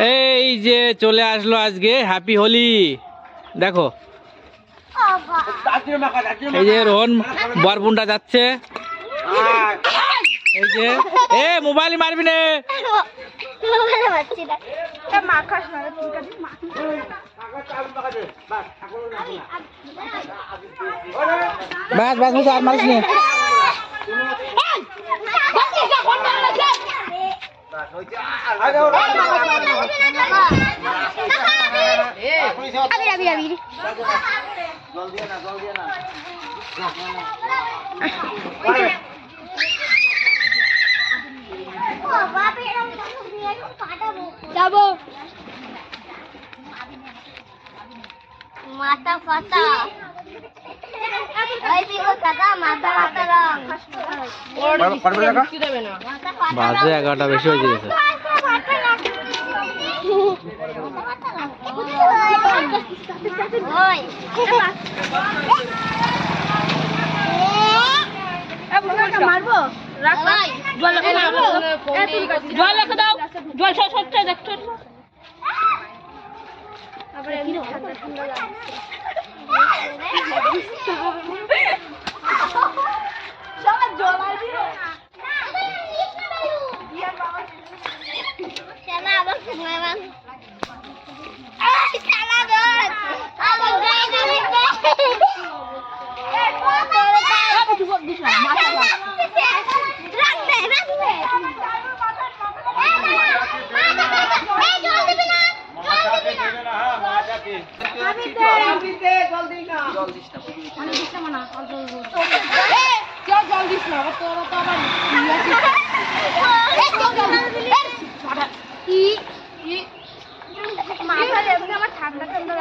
এই যে চলে আসলো আজকে হ্যাপি হোলি। দেখো এই যে রোহন বরবুন্ডা যাচ্ছে। এই যে এ মোবাইল মারবি না। বাস বাস বাস আর মারিস না। যাবো মাথা ফাটা বাজে 11টা বেশি হয়ে গেছে। মারবো জল রেখে দাও, জল সচ্ছা দেখছো ঠান্ডা ঠান্ডা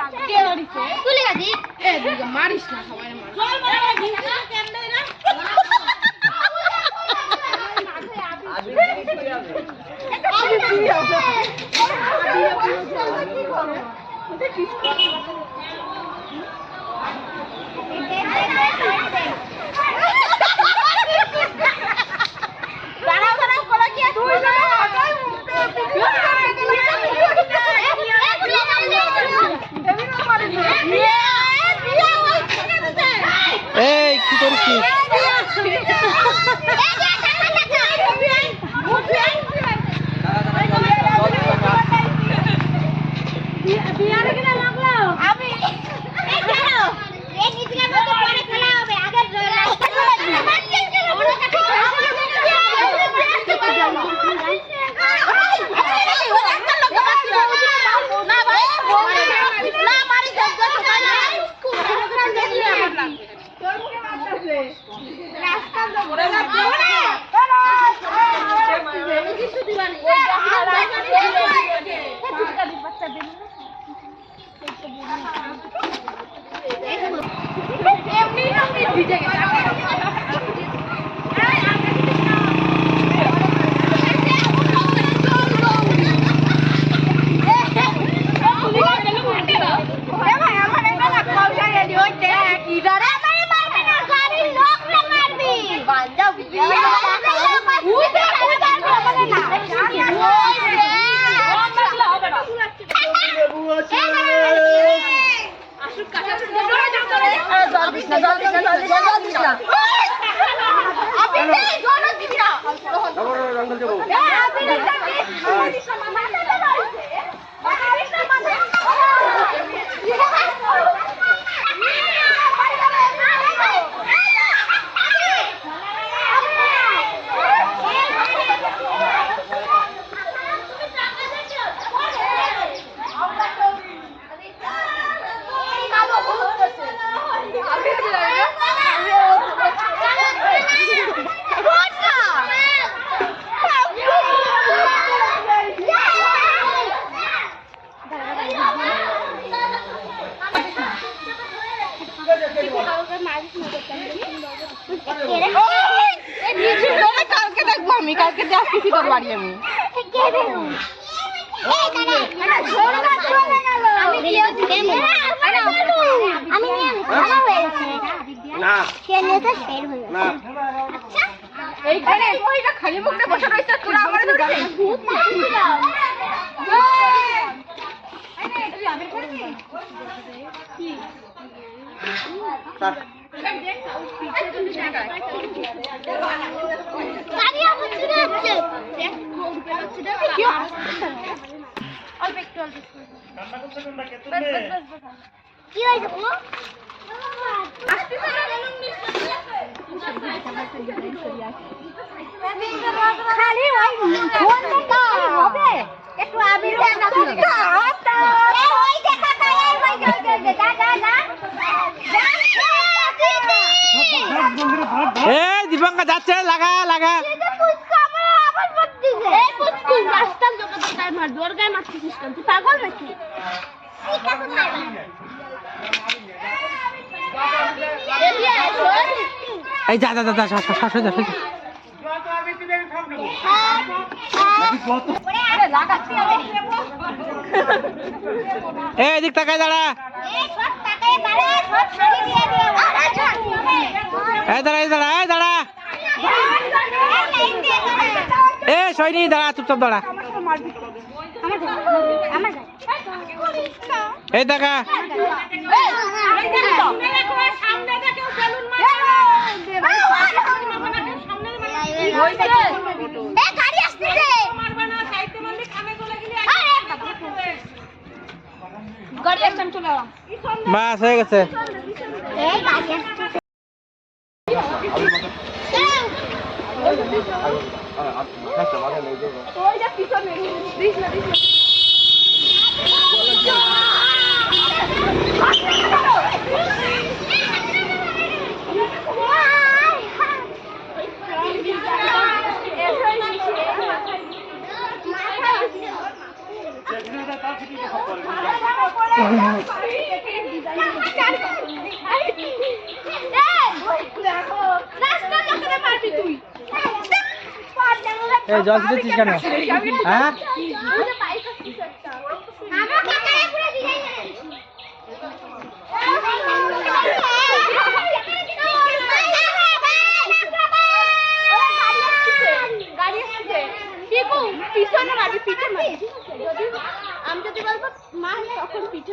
মারিস না সবাই এই কি করছিস? কালকে দেখবো আমি, কালকে আসতেছি তোর বাড়ি আমি। এইখানে খালি মুখে বসে রয়েছে, তোরা আমার কি হয়েছে গো? খালি ওই ফোনটা হবে একটু আবির না দিলে ওই দেখা যায় ওই যা যা যা এই দীপঙ্কা যাচ্ছে লাগা লাগা পাগল নাকি এই যা যা যা শাশুড়ি যা এই দিক তাকায় দাঁড়া এই দাঁড়া এই দাঁড়া এই দাঁড়া এ সৈনি দাঁড়া চুপচাপ দাঁড়া এই দেখা বাস হয়ে গেছে এই জল দিচ্ছিস কেন হ্যাঁ